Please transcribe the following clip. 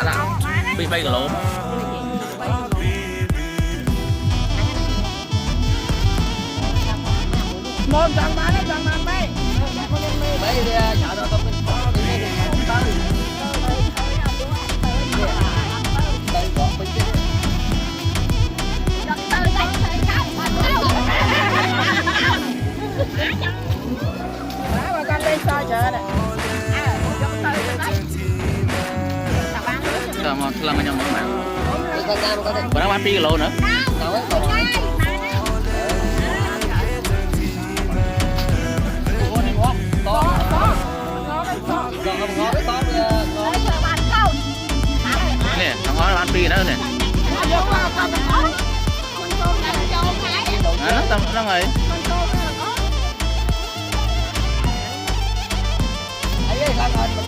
đã bị bay cả lỗ một thằng bán nó thằng bán mấy mấy chợ đó tôi mà con lên soi chợ này mà làm cái nhom mà con ra con đi bữa đó bán pi lô nữa đâu ấy còn nè thằng ngói bán pi nữa nè nó người ấy